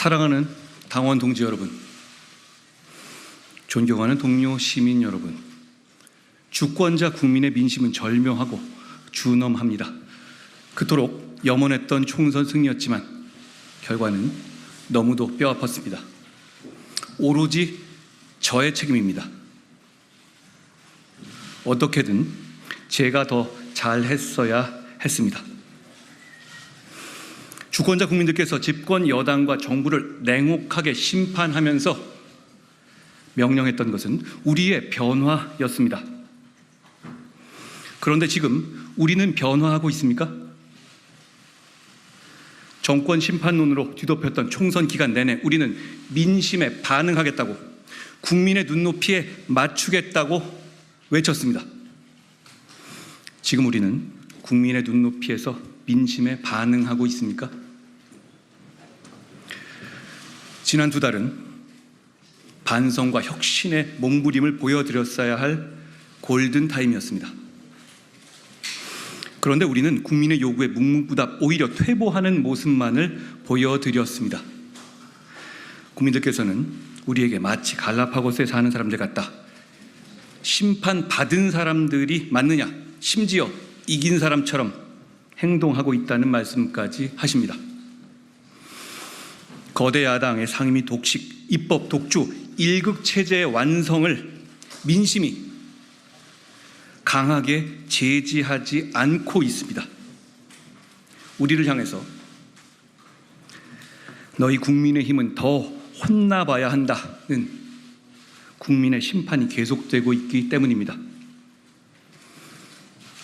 사랑하는 당원 동지 여러분, 존경하는 동료 시민 여러분, 주권자 국민의 민심은 절묘하고 준엄합니다. 그토록 염원했던 총선 승리였지만 결과는 너무도 뼈아팠습니다. 오로지 저의 책임입니다. 어떻게든 제가 더 잘했어야 했습니다. 주권자 국민들께서 집권 여당과 정부를 냉혹하게 심판하면서 명령했던 것은 우리의 변화였습니다. 그런데 지금 우리는 변화하고 있습니까? 정권 심판론으로 뒤덮였던 총선 기간 내내 우리는 민심에 반응하겠다고, 국민의 눈높이에 맞추겠다고 외쳤습니다. 지금 우리는 국민의 눈높이에서 민심에 반응하고 있습니까? 지난 두 달은 반성과 혁신의 몸부림을 보여드렸어야 할 골든타임이었습니다. 그런데 우리는 국민의 요구에 묵묵부답 오히려 퇴보하는 모습만을 보여드렸습니다. 국민들께서는 우리에게 마치 갈라파고스에 사는 사람들 같다, 심판받은 사람들이 맞느냐, 심지어 이긴 사람처럼 행동하고 있다는 말씀까지 하십니다. 거대 야당의 상임위 독식, 입법 독주, 일극 체제의 완성을 민심이 강하게 제지하지 않고 있습니다. 우리를 향해서 너희 국민의힘은 더 혼나봐야 한다는 국민의 심판이 계속되고 있기 때문입니다.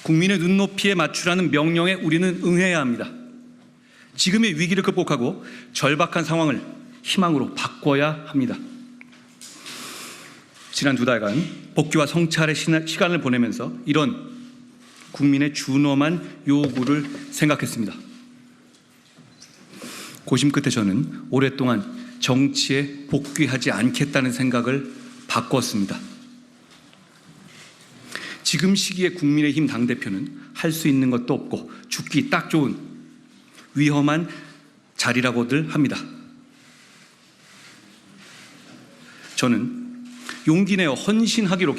국민의 눈높이에 맞추라는 명령에 우리는 응해야 합니다. 지금의 위기를 극복하고 절박한 상황을 희망으로 바꿔야 합니다. 지난 두 달간 복귀와 성찰의 시간을 보내면서 이런 국민의 준엄한 요구를 생각했습니다. 고심 끝에 저는 오랫동안 정치에 복귀하지 않겠다는 생각을 바꿨습니다. 지금 시기에 국민의힘 당대표는 할 수 있는 것도 없고 죽기 딱 좋은 위험한 자리라고들 합니다. 저는 용기 내어 헌신하기로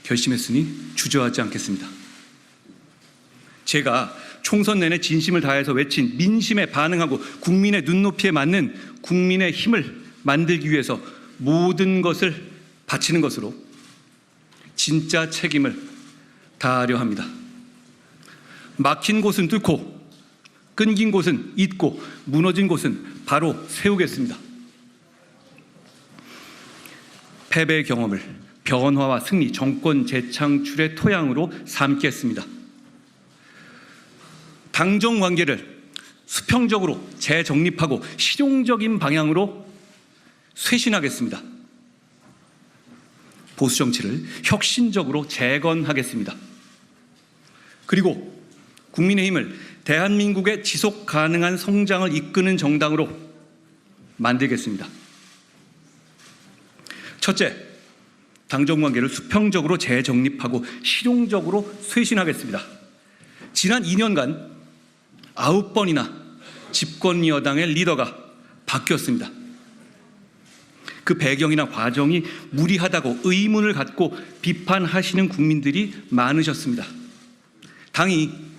결심했으니 주저하지 않겠습니다. 제가 총선 내내 진심을 다해서 외친 민심에 반응하고 국민의 눈높이에 맞는 국민의 힘을 만들기 위해서 모든 것을 바치는 것으로 진짜 책임을 다하려 합니다. 막힌 곳은 뚫고, 끊긴 곳은 잇고, 무너진 곳은 바로 세우겠습니다. 패배의 경험을 변화와 승리, 정권 재창출의 토양으로 삼겠습니다. 당정 관계를 수평적으로 재정립하고 실용적인 방향으로 쇄신하겠습니다. 보수 정치를 혁신적으로 재건하겠습니다. 그리고 국민의힘을 대한민국의 지속 가능한 성장을 이끄는 정당으로 만들겠습니다. 첫째, 당정관계를 수평적으로 재정립하고 실용적으로 쇄신하겠습니다. 지난 2년간 9번이나 집권 여당의 리더가 바뀌었습니다. 그 배경이나 과정이 무리하다고 의문을 갖고 비판하시는 국민들이 많으셨습니다. 당이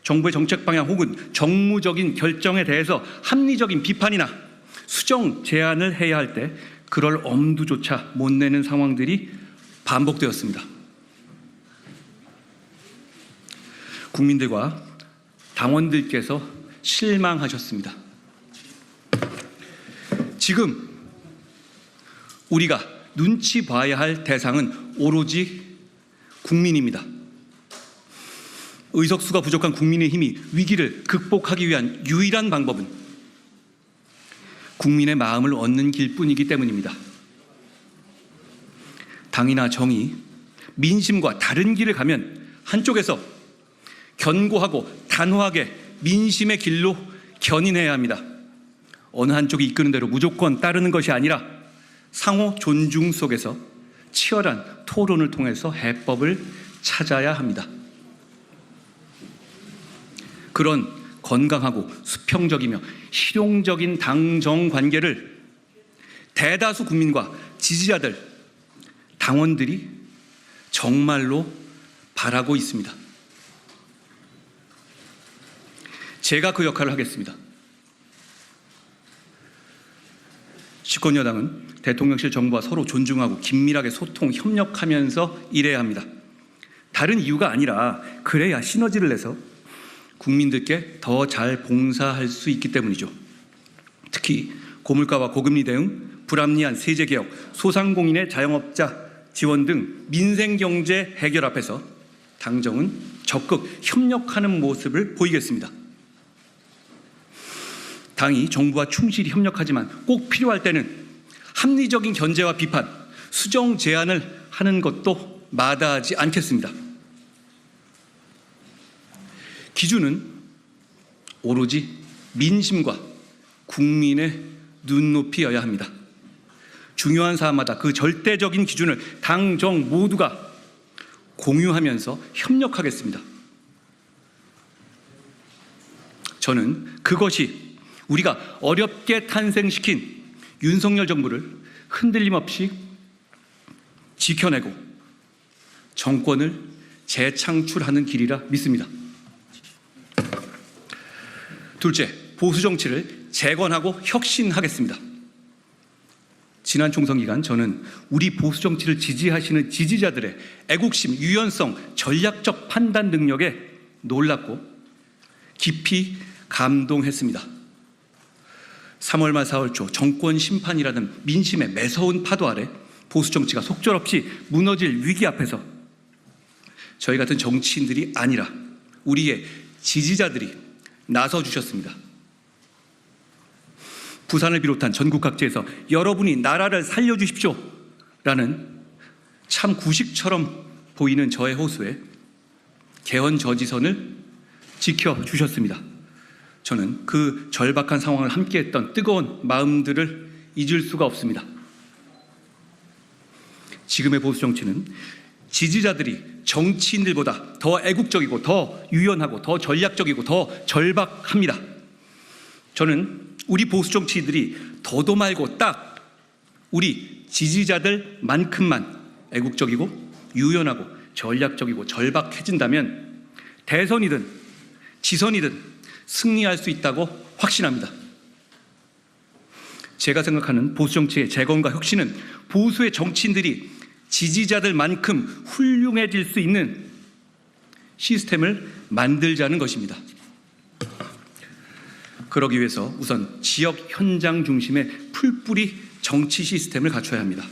정부의 정책 방향 혹은 정무적인 결정에 대해서 합리적인 비판이나 수정 제안을 해야 할 때 그럴 엄두조차 못 내는 상황들이 반복되었습니다. 국민들과 당원들께서 실망하셨습니다. 지금 우리가 눈치 봐야 할 대상은 오로지 국민입니다. 의석수가 부족한 국민의힘이 위기를 극복하기 위한 유일한 방법은 국민의 마음을 얻는 길뿐이기 때문입니다. 당이나 정이 민심과 다른 길을 가면 한쪽에서 견고하고 단호하게 민심의 길로 견인해야 합니다. 어느 한쪽이 이끄는 대로 무조건 따르는 것이 아니라 상호 존중 속에서 치열한 토론을 통해서 해법을 찾아야 합니다. 그런 건강하고 수평적이며 실용적인 당정 관계를 대다수 국민과 지지자들, 당원들이 정말로 바라고 있습니다. 제가 그 역할을 하겠습니다. 집권여당은 대통령실 정부와 서로 존중하고 긴밀하게 소통, 협력하면서 일해야 합니다. 다른 이유가 아니라 그래야 시너지를 내서 국민들께 더 잘 봉사할 수 있기 때문이죠. 특히 고물가와 고금리 대응, 불합리한 세제개혁, 소상공인의 자영업자 지원 등 민생경제 해결 앞에서 당정은 적극 협력하는 모습을 보이겠습니다. 당이 정부와 충실히 협력하지만 꼭 필요할 때는 합리적인 견제와 비판, 수정 제안을 하는 것도 마다하지 않겠습니다. 기준은 오로지 민심과 국민의 눈높이여야 합니다. 중요한 사안마다 그 절대적인 기준을 당정 모두가 공유하면서 협력하겠습니다. 저는 그것이 우리가 어렵게 탄생시킨 윤석열 정부를 흔들림 없이 지켜내고 정권을 재창출하는 길이라 믿습니다. 둘째, 보수 정치를 재건하고 혁신하겠습니다. 지난 총선 기간 저는 우리 보수 정치를 지지하시는 지지자들의 애국심, 유연성, 전략적 판단 능력에 놀랐고 깊이 감동했습니다. 3월 말 4월 초 정권 심판이라는 민심의 매서운 파도 아래 보수 정치가 속절없이 무너질 위기 앞에서 저희 같은 정치인들이 아니라 우리의 지지자들이 나서주셨습니다. 부산을 비롯한 전국 각지에서 여러분이 나라를 살려주십시오 라는 참 구식처럼 보이는 저의 호소에 개헌 저지선을 지켜주셨습니다. 저는 그 절박한 상황을 함께했던 뜨거운 마음들을 잊을 수가 없습니다. 지금의 보수 정치는 지지자들이 정치인들보다 더 애국적이고 더 유연하고 더 전략적이고 더 절박합니다. 저는 우리 보수 정치인들이 더도 말고 딱 우리 지지자들만큼만 애국적이고 유연하고 전략적이고 절박해진다면 대선이든 지선이든 승리할 수 있다고 확신합니다. 제가 생각하는 보수 정치의 재건과 혁신은 보수의 정치인들이 지지자들만큼 훌륭해질 수 있는 시스템을 만들자는 것입니다. 그러기 위해서 우선 지역 현장 중심의 풀뿌리 정치 시스템을 갖춰야 합니다.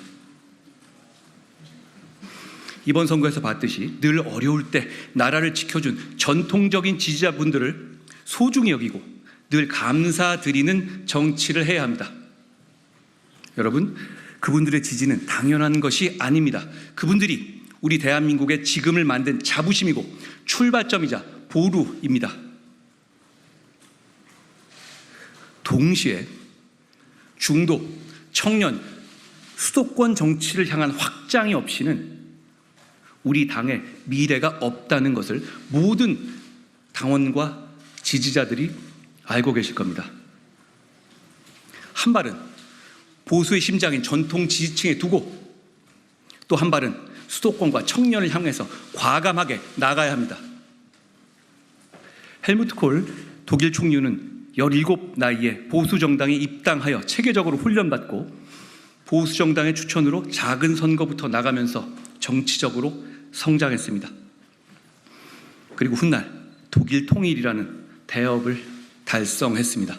이번 선거에서 봤듯이 늘 어려울 때 나라를 지켜준 전통적인 지지자분들을 소중히 여기고 늘 감사드리는 정치를 해야 합니다. 여러분, 그분들의 지지는 당연한 것이 아닙니다. 그분들이 우리 대한민국의 지금을 만든 자부심이고 출발점이자 보루입니다. 동시에 중도, 청년, 수도권 정치를 향한 확장이 없이는 우리 당의 미래가 없다는 것을 모든 당원과 지지자들이 알고 계실 겁니다. 한 발은 보수의 심장인 전통 지지층에 두고 또 한 발은 수도권과 청년을 향해서 과감하게 나가야 합니다. 헬무트 콜 독일 총리는 17 나이에 보수 정당에 입당하여 체계적으로 훈련받고 보수 정당의 추천으로 작은 선거부터 나가면서 정치적으로 성장했습니다. 그리고 훗날 독일 통일이라는 대업을 달성했습니다.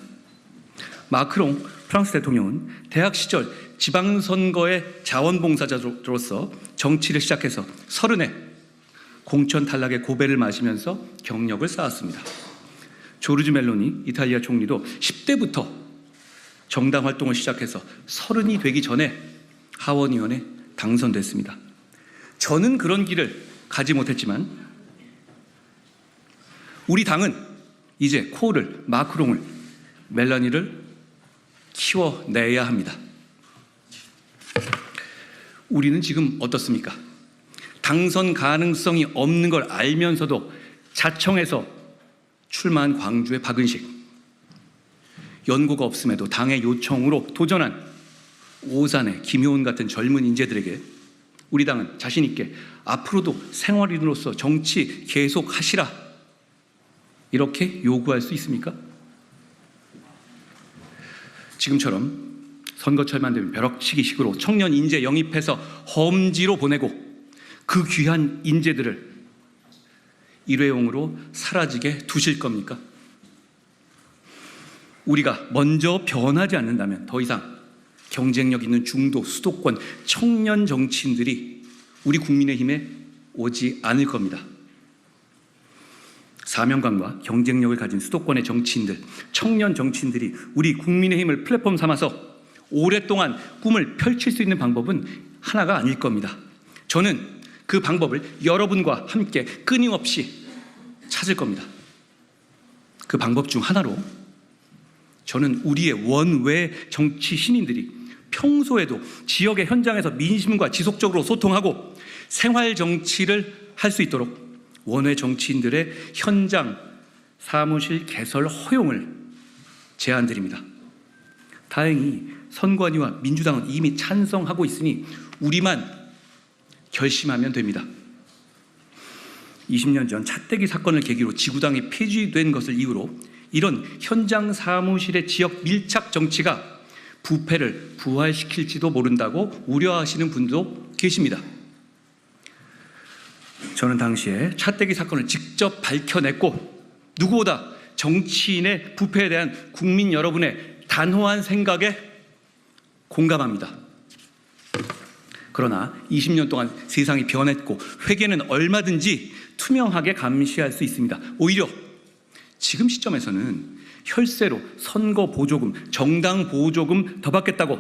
마크롱 프랑스 대통령은 대학 시절 지방선거의 자원봉사자로서 정치를 시작해서 30에 공천 탈락의 고배를 마시면서 경력을 쌓았습니다. 조르지 멜로니 이탈리아 총리도 10대부터 정당 활동을 시작해서 30이 되기 전에 하원의원에 당선됐습니다. 저는 그런 길을 가지 못했지만 우리 당은 이제 콜을, 마크롱을, 멜라니를 키워내야 합니다. 우리는 지금 어떻습니까? 당선 가능성이 없는 걸 알면서도 자청해서 출마한 광주의 박은식, 연고가 없음에도 당의 요청으로 도전한 오산의 김효은 같은 젊은 인재들에게 우리 당은 자신 있게 앞으로도 생활인으로서 정치 계속하시라 이렇게 요구할 수 있습니까? 지금처럼 선거철만 되면 벼락치기식으로 청년 인재 영입해서 험지로 보내고 그 귀한 인재들을 일회용으로 사라지게 두실 겁니까? 우리가 먼저 변하지 않는다면 더 이상 경쟁력 있는 중도, 수도권, 청년 정치인들이 우리 국민의힘에 오지 않을 겁니다. 사명감과 경쟁력을 가진 수도권의 정치인들, 청년 정치인들이 우리 국민의힘을 플랫폼 삼아서 오랫동안 꿈을 펼칠 수 있는 방법은 하나가 아닐 겁니다. 저는 그 방법을 여러분과 함께 끊임없이 찾을 겁니다. 그 방법 중 하나로 저는 우리의 원외 정치 신인들이 평소에도 지역의 현장에서 민심과 지속적으로 소통하고 생활 정치를 할 수 있도록 원외 정치인들의 현장 사무실 개설 허용을 제안드립니다. 다행히 선관위와 민주당은 이미 찬성하고 있으니 우리만 결심하면 됩니다. 20년 전 차떼기 사건을 계기로 지구당이 폐지된 것을 이유로 이런 현장 사무실의 지역 밀착 정치가 부패를 부활시킬지도 모른다고 우려하시는 분도 계십니다. 저는 당시에 차떼기 사건을 직접 밝혀냈고 누구보다 정치인의 부패에 대한 국민 여러분의 단호한 생각에 공감합니다. 그러나 20년 동안 세상이 변했고 회계는 얼마든지 투명하게 감시할 수 있습니다. 오히려 지금 시점에서는 혈세로 선거 보조금, 정당 보조금 더 받겠다고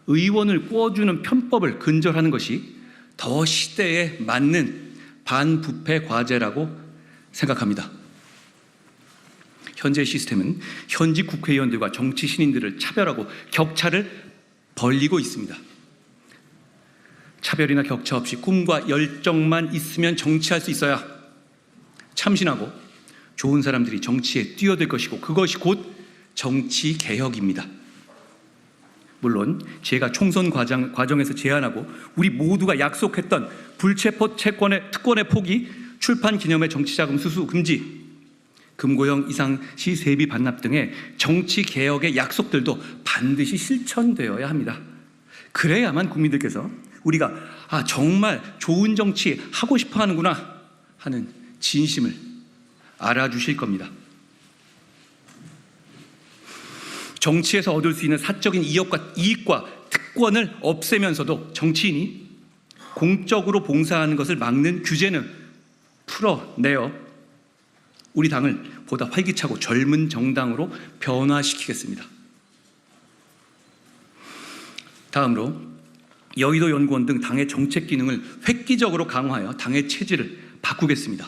의원을 꼬주는 편법을 근절하는 것이 더 시대에 맞는 반부패 과제라고 생각합니다. 현재 시스템은 현직 국회의원들과 정치 신인들을 차별하고 격차를 벌리고 있습니다. 차별이나 격차 없이 꿈과 열정만 있으면 정치할 수 있어야 참신하고 좋은 사람들이 정치에 뛰어들 것이고 그것이 곧 정치 개혁입니다. 물론 제가 총선 과정에서 제안하고 우리 모두가 약속했던 불체포 특권의 포기, 출판 기념회 정치자금 수수 금지, 금고형 이상시 세비 반납 등의 정치 개혁의 약속들도 반드시 실천되어야 합니다. 그래야만 국민들께서 우리가 정말 좋은 정치 하고 싶어 하는구나 하는 진심을 알아주실 겁니다. 정치에서 얻을 수 있는 사적인 이익과 특권을 없애면서도 정치인이 공적으로 봉사하는 것을 막는 규제는 풀어내어 우리 당을 보다 활기차고 젊은 정당으로 변화시키겠습니다. 다음으로 여의도 연구원 등 당의 정책 기능을 획기적으로 강화하여 당의 체질을 바꾸겠습니다.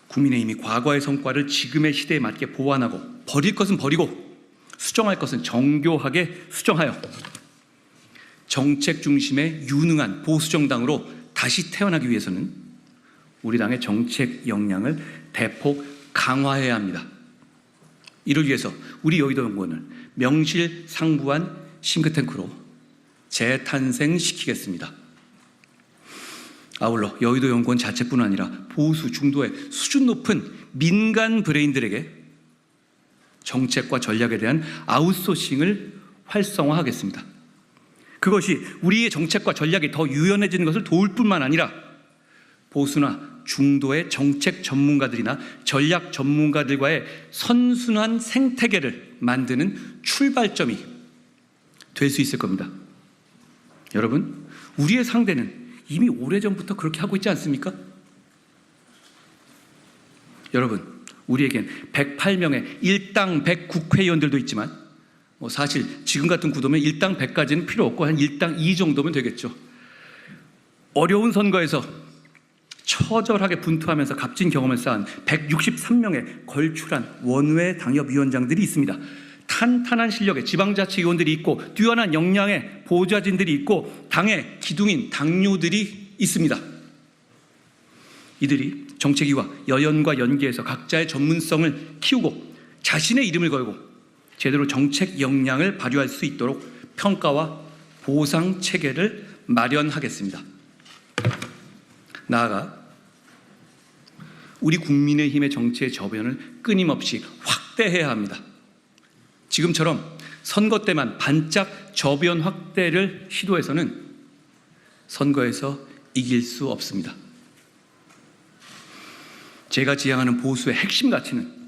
국민의힘이 과거의 성과를 지금의 시대에 맞게 보완하고 버릴 것은 버리고 수정할 것은 정교하게 수정하여 정책 중심의 유능한 보수정당으로 다시 태어나기 위해서는 우리 당의 정책 역량을 대폭 강화해야 합니다. 이를 위해서 우리 여의도 연구원을 명실상부한 싱크탱크로 재탄생시키겠습니다. 아울러 여의도 연구원 자체뿐 아니라 보수 중도의 수준 높은 민간 브레인들에게 정책과 전략에 대한 아웃소싱을 활성화하겠습니다. 그것이 우리의 정책과 전략이 더 유연해지는 것을 도울 뿐만 아니라 보수나 중도의 정책 전문가들이나 전략 전문가들과의 선순환 생태계를 만드는 출발점이 될 수 있을 겁니다. 여러분, 우리의 상대는 이미 오래전부터 그렇게 하고 있지 않습니까? 여러분, 우리에겐 108명의 일당 100 국회의원들도 있지만 사실 지금 같은 구도면 일당 100까지는 필요 없고 한 일당 2 정도면 되겠죠. 어려운 선거에서 처절하게 분투하면서 값진 경험을 쌓은 163명의 걸출한 원외 당협위원장들이 있습니다. 탄탄한 실력의 지방자치위원들이 있고 뛰어난 역량의 보좌진들이 있고 당의 기둥인 당뇨들이 있습니다. 이들이 정책위와 여연과 연계해서 각자의 전문성을 키우고 자신의 이름을 걸고 제대로 정책 역량을 발휘할 수 있도록 평가와 보상 체계를 마련하겠습니다. 나아가 우리 국민의힘의 정치의 저변을 끊임없이 확대해야 합니다. 지금처럼 선거 때만 반짝 저변 확대를 시도해서는 선거에서 이길 수 없습니다. 제가 지향하는 보수의 핵심 가치는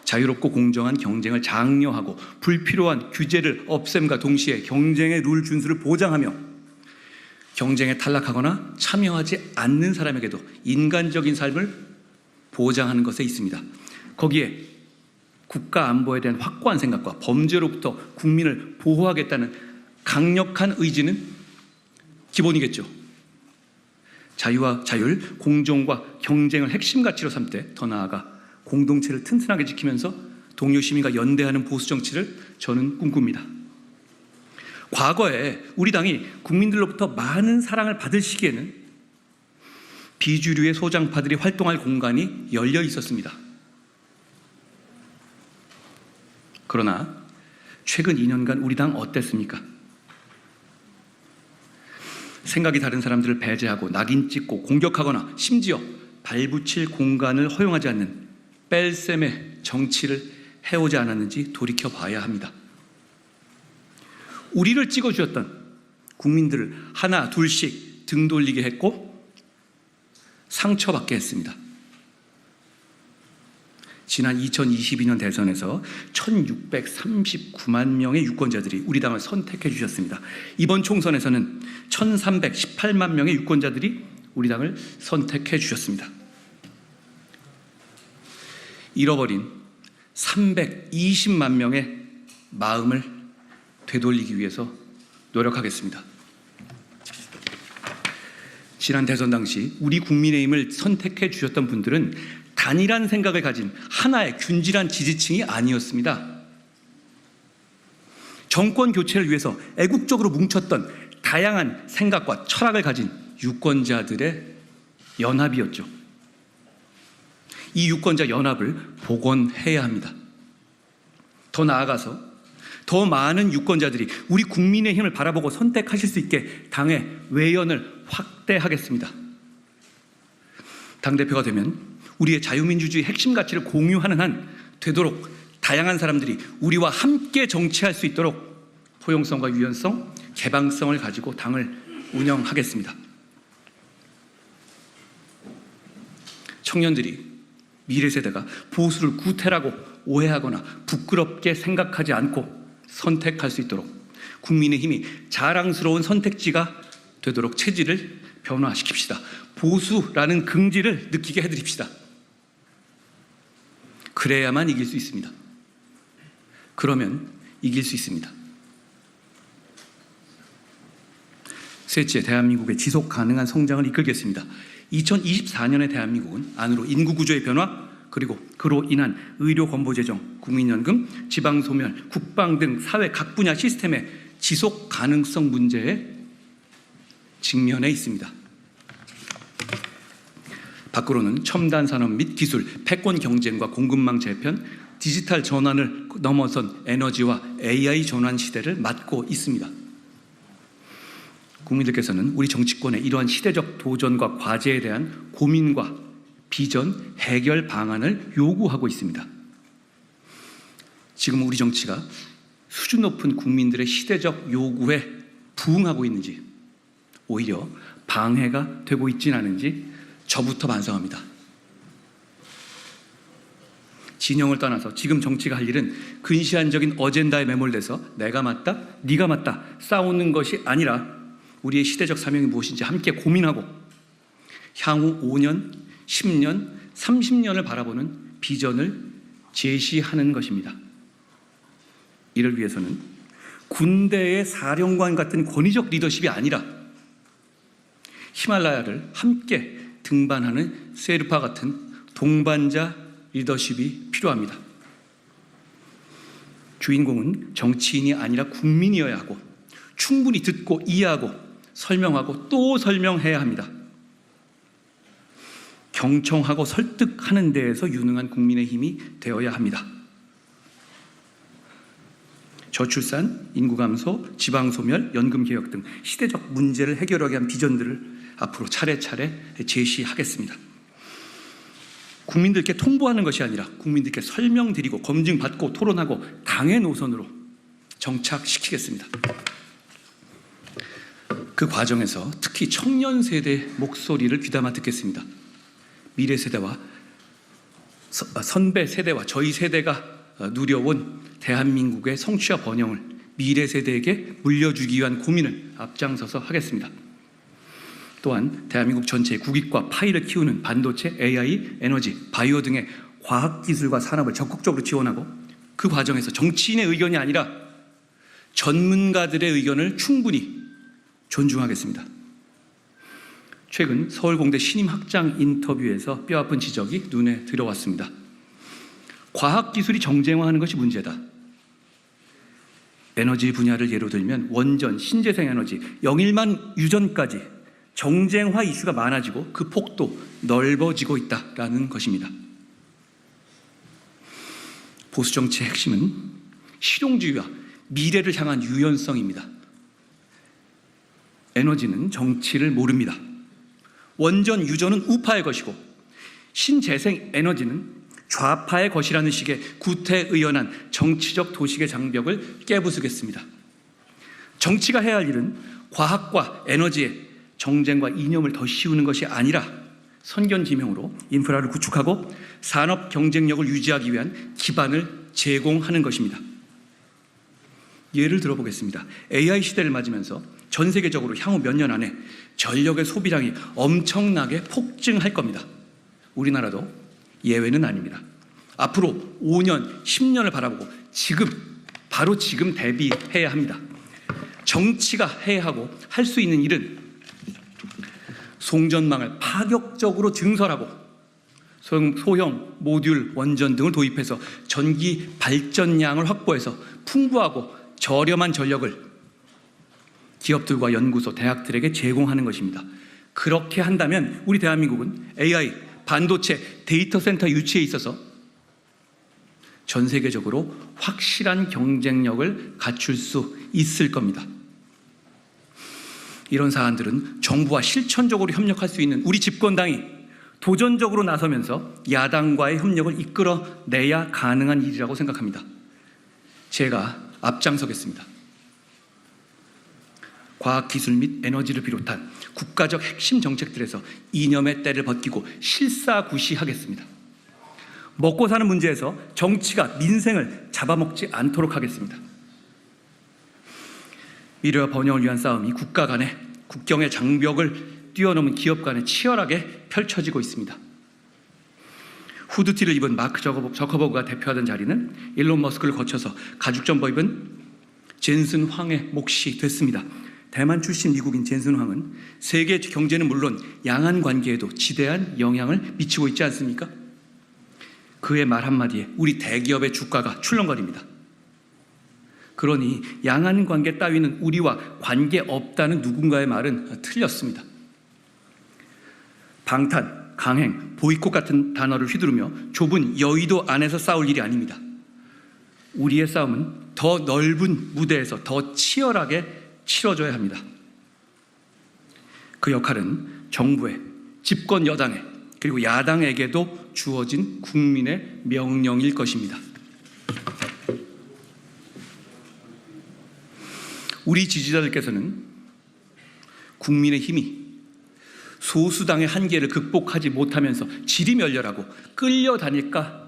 자유롭고 공정한 경쟁을 장려하고 불필요한 규제를 없앰과 동시에 경쟁의 룰 준수를 보장하며 경쟁에 탈락하거나 참여하지 않는 사람에게도 인간적인 삶을 보장하는 것에 있습니다. 거기에 국가 안보에 대한 확고한 생각과 범죄로부터 국민을 보호하겠다는 강력한 의지는 기본이겠죠. 자유와 자율, 공정과 경쟁을 핵심 가치로 삼되 더 나아가 공동체를 튼튼하게 지키면서 동료 시민과 연대하는 보수 정치를 저는 꿈꿉니다. 과거에 우리 당이 국민들로부터 많은 사랑을 받을 시기에는 비주류의 소장파들이 활동할 공간이 열려 있었습니다. 그러나 최근 2년간 우리 당 어땠습니까? 생각이 다른 사람들을 배제하고 낙인 찍고 공격하거나 심지어 발붙일 공간을 허용하지 않는 뺄셈의 정치를 해오지 않았는지 돌이켜봐야 합니다. 우리를 찍어주었던 국민들을 하나 둘씩 등 돌리게 했고 상처받게 했습니다. 지난 2022년 대선에서 1639만 명의 유권자들이 우리 당을 선택해 주셨습니다. 이번 총선에서는 1318만 명의 유권자들이 우리 당을 선택해 주셨습니다. 잃어버린 320만 명의 마음을 되돌리기 위해서 노력하겠습니다. 지난 대선 당시 우리 국민의힘을 선택해 주셨던 분들은 단일한 생각을 가진 하나의 균질한 지지층이 아니었습니다. 정권 교체를 위해서 애국적으로 뭉쳤던 다양한 생각과 철학을 가진 유권자들의 연합이었죠. 이 유권자 연합을 복원해야 합니다. 더 나아가서 더 많은 유권자들이 우리 국민의힘을 바라보고 선택하실 수 있게 당의 외연을 확대하겠습니다. 당대표가 되면 우리의 자유민주주의 핵심 가치를 공유하는 한 되도록 다양한 사람들이 우리와 함께 정치할 수 있도록 포용성과 유연성, 개방성을 가지고 당을 운영하겠습니다. 청년들이 미래 세대가 보수를 구태라고 오해하거나 부끄럽게 생각하지 않고 선택할 수 있도록 국민의힘이 자랑스러운 선택지가 되도록 체질을 변화시킵시다. 보수라는 긍지를 느끼게 해드립시다. 그래야만 이길 수 있습니다. 그러면 이길 수 있습니다. 셋째, 대한민국의 지속 가능한 성장을 이끌겠습니다. 2024년의 대한민국은 안으로 인구 구조의 변화, 그리고 그로 인한 의료 건보 재정, 국민연금, 지방소멸, 국방 등 사회 각 분야 시스템의 지속 가능성 문제에 직면해 있습니다. 밖으로는 첨단 산업 및 기술, 패권 경쟁과 공급망 재편, 디지털 전환을 넘어선 에너지와 AI 전환 시대를 맞고 있습니다. 국민들께서는 우리 정치권의 이러한 시대적 도전과 과제에 대한 고민과 비전, 해결 방안을 요구하고 있습니다. 지금 우리 정치가 수준 높은 국민들의 시대적 요구에 부응하고 있는지, 오히려 방해가 되고 있지는 않은지 저부터 반성합니다. 진영을 떠나서 지금 정치가 할 일은 근시안적인 어젠다에 매몰돼서 내가 맞다, 네가 맞다 싸우는 것이 아니라 우리의 시대적 사명이 무엇인지 함께 고민하고 향후 5년, 10년, 30년을 바라보는 비전을 제시하는 것입니다. 이를 위해서는 군대의 사령관 같은 권위적 리더십이 아니라 히말라야를 함께 등반하는 세르파 같은 동반자 리더십이 필요합니다. 주인공은 정치인이 아니라 국민이어야 하고 충분히 듣고 이해하고 설명하고 또 설명해야 합니다. 경청하고 설득하는 데에서 유능한 국민의 힘이 되어야 합니다. 저출산, 인구 감소, 지방 소멸, 연금 개혁 등 시대적 문제를 해결하기 위한 비전들을 앞으로 차례차례 제시하겠습니다. 국민들께 통보하는 것이 아니라 국민들께 설명드리고 검증받고 토론하고 당의 노선으로 정착시키겠습니다. 그 과정에서 특히 청년 세대의 목소리를 귀담아 듣겠습니다. 미래 세대와 선배 세대와 저희 세대가 누려온 대한민국의 성취와 번영을 미래 세대에게 물려주기 위한 고민을 앞장서서 하겠습니다. 또한 대한민국 전체의 국익과 파이를 키우는 반도체, AI, 에너지, 바이오 등의 과학기술과 산업을 적극적으로 지원하고 그 과정에서 정치인의 의견이 아니라 전문가들의 의견을 충분히 존중하겠습니다. 최근 서울공대 신임 학장 인터뷰에서 뼈아픈 지적이 눈에 들어왔습니다. 과학기술이 정쟁화하는 것이 문제다. 에너지 분야를 예로 들면 원전, 신재생에너지, 영일만 유전까지 정쟁화 이슈가 많아지고 그 폭도 넓어지고 있다는 것입니다. 보수 정치의 핵심은 실용주의와 미래를 향한 유연성입니다. 에너지는 정치를 모릅니다. 원전, 유전은 우파의 것이고 신재생 에너지는 좌파의 것이라는 식의 구태의연한 정치적 도식의 장벽을 깨부수겠습니다. 정치가 해야 할 일은 과학과 에너지의 정쟁과 이념을 더 씌우는 것이 아니라 선견지명으로 인프라를 구축하고 산업 경쟁력을 유지하기 위한 기반을 제공하는 것입니다. 예를 들어보겠습니다. AI 시대를 맞으면서 전 세계적으로 향후 몇 년 안에 전력의 소비량이 엄청나게 폭증할 겁니다. 우리나라도 예외는 아닙니다. 앞으로 5년, 10년을 바라보고 바로 지금 대비해야 합니다. 정치가 해야 하고 할 수 있는 일은 송전망을 파격적으로 증설하고 소형 모듈 원전 등을 도입해서 전기 발전량을 확보해서 풍부하고 저렴한 전력을 기업들과 연구소, 대학들에게 제공하는 것입니다. 그렇게 한다면 우리 대한민국은 AI, 반도체, 데이터 센터 유치에 있어서 전 세계적으로 확실한 경쟁력을 갖출 수 있을 겁니다. 이런 사안들은 정부와 실천적으로 협력할 수 있는 우리 집권당이 도전적으로 나서면서 야당과의 협력을 이끌어내야 가능한 일이라고 생각합니다. 제가 앞장서겠습니다. 과학기술 및 에너지를 비롯한 국가적 핵심 정책들에서 이념의 때를 벗기고 실사구시하겠습니다. 먹고 사는 문제에서 정치가 민생을 잡아먹지 않도록 하겠습니다. 미래와 번영을 위한 싸움이 국가 간의 국경의 장벽을 뛰어넘은 기업 간에 치열하게 펼쳐지고 있습니다. 후드티를 입은 마크 저커버그가 대표하던 자리는 일론 머스크를 거쳐서 가죽 점퍼 입은 젠슨 황의 몫이 됐습니다. 대만 출신 미국인 젠슨 황은 세계 경제는 물론 양안 관계에도 지대한 영향을 미치고 있지 않습니까? 그의 말 한마디에 우리 대기업의 주가가 출렁거립니다. 그러니 양안 관계 따위는 우리와 관계없다는 누군가의 말은 틀렸습니다. 방탄, 강행, 보이콧 같은 단어를 휘두르며 좁은 여의도 안에서 싸울 일이 아닙니다. 우리의 싸움은 더 넓은 무대에서 더 치열하게 치러져야 합니다. 그 역할은 정부에, 집권 여당에, 그리고 야당에게도 주어진 국민의 명령일 것입니다. 우리 지지자들께서는 국민의힘이 소수당의 한계를 극복하지 못하면서 지리멸렬하고 끌려다닐까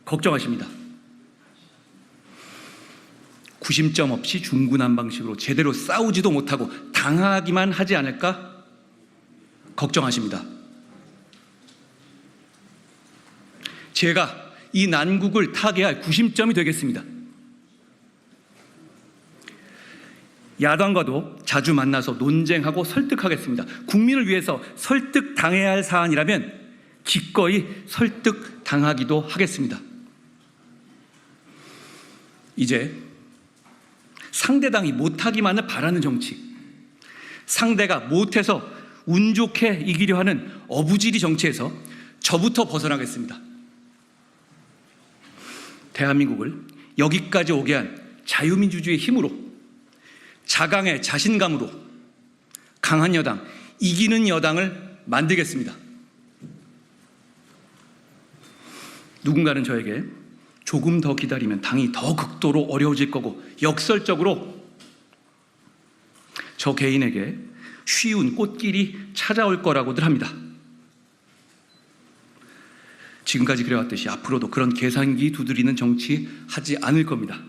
걱정하십니다. 구심점 없이 중구난방식으로 제대로 싸우지도 못하고 당하기만 하지 않을까 걱정하십니다. 제가 이 난국을 타개할 구심점이 되겠습니다. 야당과도 자주 만나서 논쟁하고 설득하겠습니다. 국민을 위해서 설득당해야 할 사안이라면 기꺼이 설득당하기도 하겠습니다. 이제 상대당이 못하기만을 바라는 정치, 상대가 못해서 운 좋게 이기려 하는 어부지리 정치에서 저부터 벗어나겠습니다. 대한민국을 여기까지 오게 한 자유민주주의의 힘으로, 자강의 자신감으로 강한 여당, 이기는 여당을 만들겠습니다. 누군가는 저에게 조금 더 기다리면 당이 더 극도로 어려워질 거고 역설적으로 저 개인에게 쉬운 꽃길이 찾아올 거라고들 합니다. 지금까지 그래왔듯이 앞으로도 그런 계산기 두드리는 정치 하지 않을 겁니다.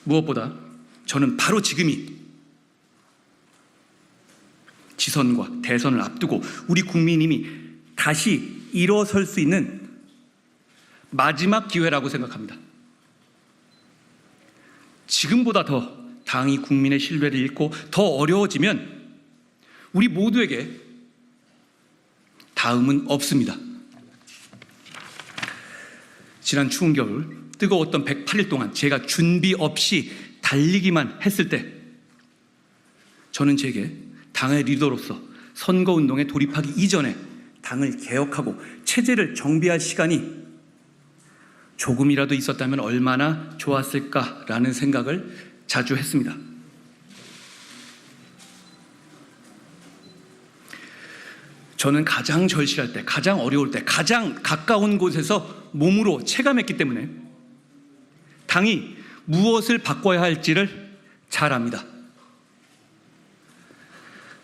무엇보다 저는 바로 지금이 지선과 대선을 앞두고 우리 국민님이 다시 일어설 수 있는 마지막 기회라고 생각합니다. 지금보다 더 당이 국민의 신뢰를 잃고 더 어려워지면 우리 모두에게 다음은 없습니다. 지난 추운 겨울 뜨거웠던 108일 동안 제가 준비 없이 달리기만 했을 때 저는 제게 당의 리더로서 선거운동에 돌입하기 이전에 당을 개혁하고 체제를 정비할 시간이 조금이라도 있었다면 얼마나 좋았을까라는 생각을 자주 했습니다. 저는 가장 절실할 때, 가장 어려울 때, 가장 가까운 곳에서 몸으로 체감했기 때문에 당이 무엇을 바꿔야 할지를 잘 압니다.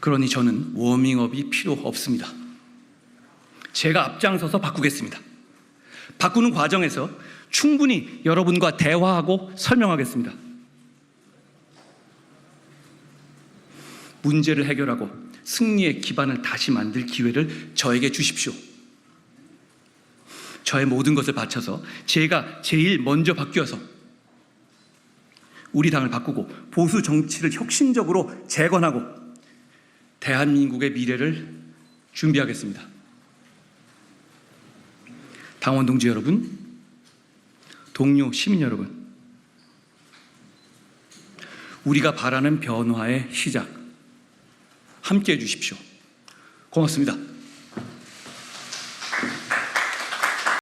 그러니 저는 워밍업이 필요 없습니다. 제가 앞장서서 바꾸겠습니다. 바꾸는 과정에서 충분히 여러분과 대화하고 설명하겠습니다. 문제를 해결하고 승리의 기반을 다시 만들 기회를 저에게 주십시오. 저의 모든 것을 바쳐서 제가 제일 먼저 바뀌어서 우리 당을 바꾸고 보수 정치를 혁신적으로 재건하고 대한민국의 미래를 준비하겠습니다. 당원 동지 여러분, 동료 시민 여러분, 우리가 바라는 변화의 시작 함께해 주십시오. 고맙습니다.